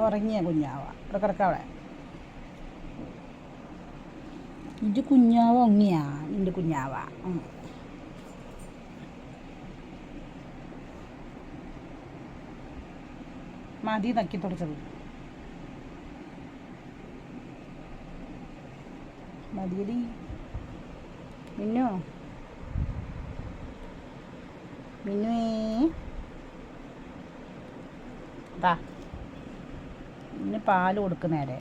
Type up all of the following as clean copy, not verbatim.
ഉറങ്ങിയ കുഞ്ഞാവ ഇവിടെ കിടക്കവിടെ. ഇത് കുഞ്ഞാവ ഉങ്ങിയാ നിൻ്റെ കുഞ്ഞാവ. മതി നക്കി തുടച്ചത് മതിയടി. മിന്നു മിന്നുവേ താ പിന്നെ പാല് കൊടുക്കുന്നേരെ.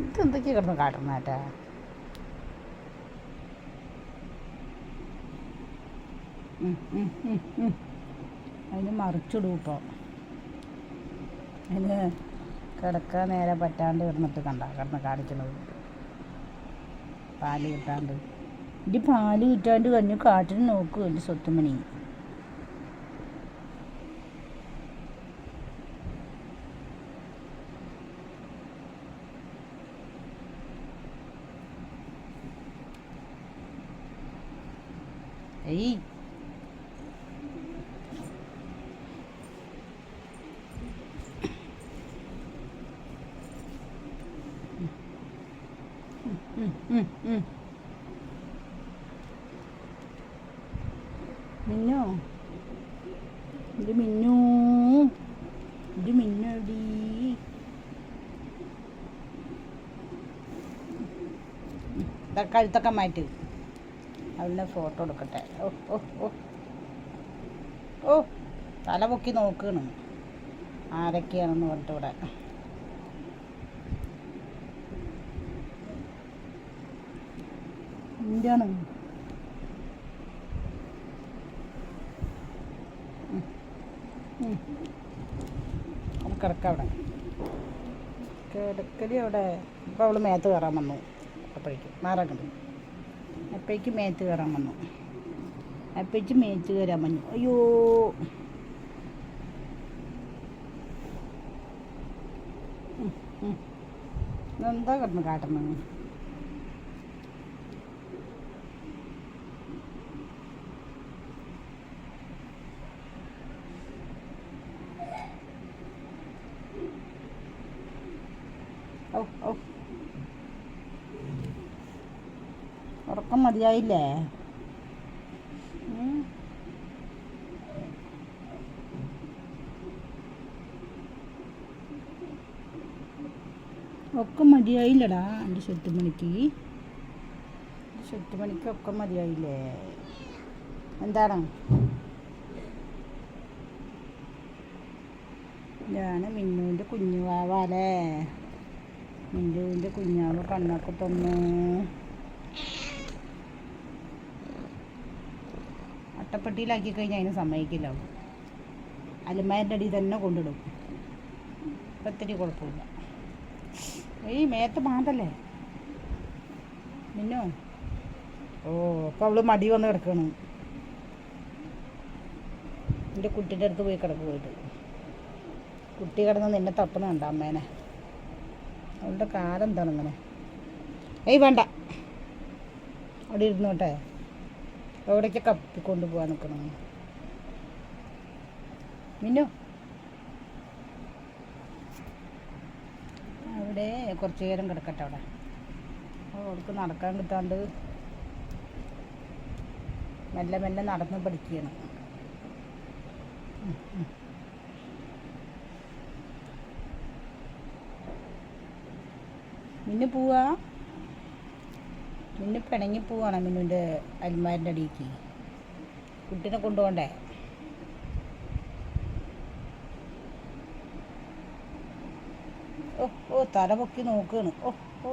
ഇതെന്തൊക്കെയാ കിടന്ന് കാട്ടുന്നേറ്റാ? അതിന് മറിച്ചിടും ഇപ്പോൾ. അതിന് കിടക്കാൻ നേരെ പറ്റാണ്ട് കിടന്നിട്ട് കിടന്ന് കാണിക്കുന്നത്. പാല് കിട്ടാണ്ട് ഇനി പാല് കിട്ടാണ്ട് കഞ്ഞു കാട്ടിന് നോക്കും എൻ്റെ സ്വത്തുമണി. ഏയ് മിന്നു ഇത് മിന്നു ഇത് മിന്നടി. കഴുത്തൊക്കെ മാറ്റി അവളുടെ ഫോട്ടോ എടുക്കട്ടെ. ഓ ഓ ഓ ഓ തല പൊക്കി നോക്കണം ആരൊക്കെയാണെന്ന് പറഞ്ഞിട്ട് ഇവിടെ. എന്താണ് കിടക്കവിടെ കിടക്കല് അവിടെ. ഇപ്പോൾ അവൾ മേത്ത് കയറാൻ വന്നു. അപ്പോഴേക്കും മാറാക്കണ്ട്. അപ്പോഴേക്കും മേത്ത് കയറാൻ വന്നു. അപ്പോഴേക്കും മേത്ത് കയറാൻ വന്നു. അയ്യോ എന്താ കിടന്ന് കാട്ടുന്നത്? ഓ ഓ ഉറക്കം മതിയായില്ലേ? ഒക്കെ മതിയായില്ലടാ എൻ്റെ ശെട്ടുമണിക്ക്. ശെട്ടുമണിക്കൊക്കെ മതിയായില്ലേ? എന്താണ്? ഇതാണ് മിന്നുവിൻ്റെ കുഞ്ഞുവാവല്ലേ. മിന്നുവിൻ്റെ കുഞ്ഞാവ് കണ്ണൊക്കെ തന്നു. അട്ടപ്പെട്ടിയിലാക്കി കഴിഞ്ഞാൽ അതിന് സമ്മതിക്കില്ല. അലമാരിൻ്റെ അടിയിൽ തന്നെ കൊണ്ടിടും. ഇപ്പം ഇത്തിരി കുഴപ്പമില്ല. ഈ മേത്ത് മാന്തല്ലേ മിന്നു? ഓ അപ്പം അവൾ മടി വന്ന് കിടക്കണം. എൻ്റെ കുട്ടീൻ്റെ അടുത്ത് പോയി കിടക്ക് പോയിട്ട്. കുട്ടി കിടന്ന് നിന്നെ തപ്പണുണ്ട് അമ്മേനെ. അവളുടെ കാലം എന്താണ് ഇങ്ങനെ? ഏയ് വേണ്ട അവിടെ ഇരുന്നോട്ടെ. എവിടേക്ക് കപ്പിക്കൊണ്ട് പോകാൻ നിൽക്കണം മിന്നു? അവിടെ കുറച്ച് നേരം കിടക്കട്ടെ അവിടെ. അവൾക്ക് നടക്കാൻ കിട്ടാണ്ട് മെല്ലെ മെല്ലെ നടന്ന് പഠിക്കുകയാണ്. മിന്നു പോവാ? മിന്നു പിണങ്ങി പോവാണ് മിന്നുവിൻ്റെ അൽമാരിൻ്റെ അടിയിലേക്ക്. കുട്ടീനെ കൊണ്ടുപോകണ്ടേ? ഓ ഓ തല പൊക്കി നോക്കുകയാണ്. ഓ ഓ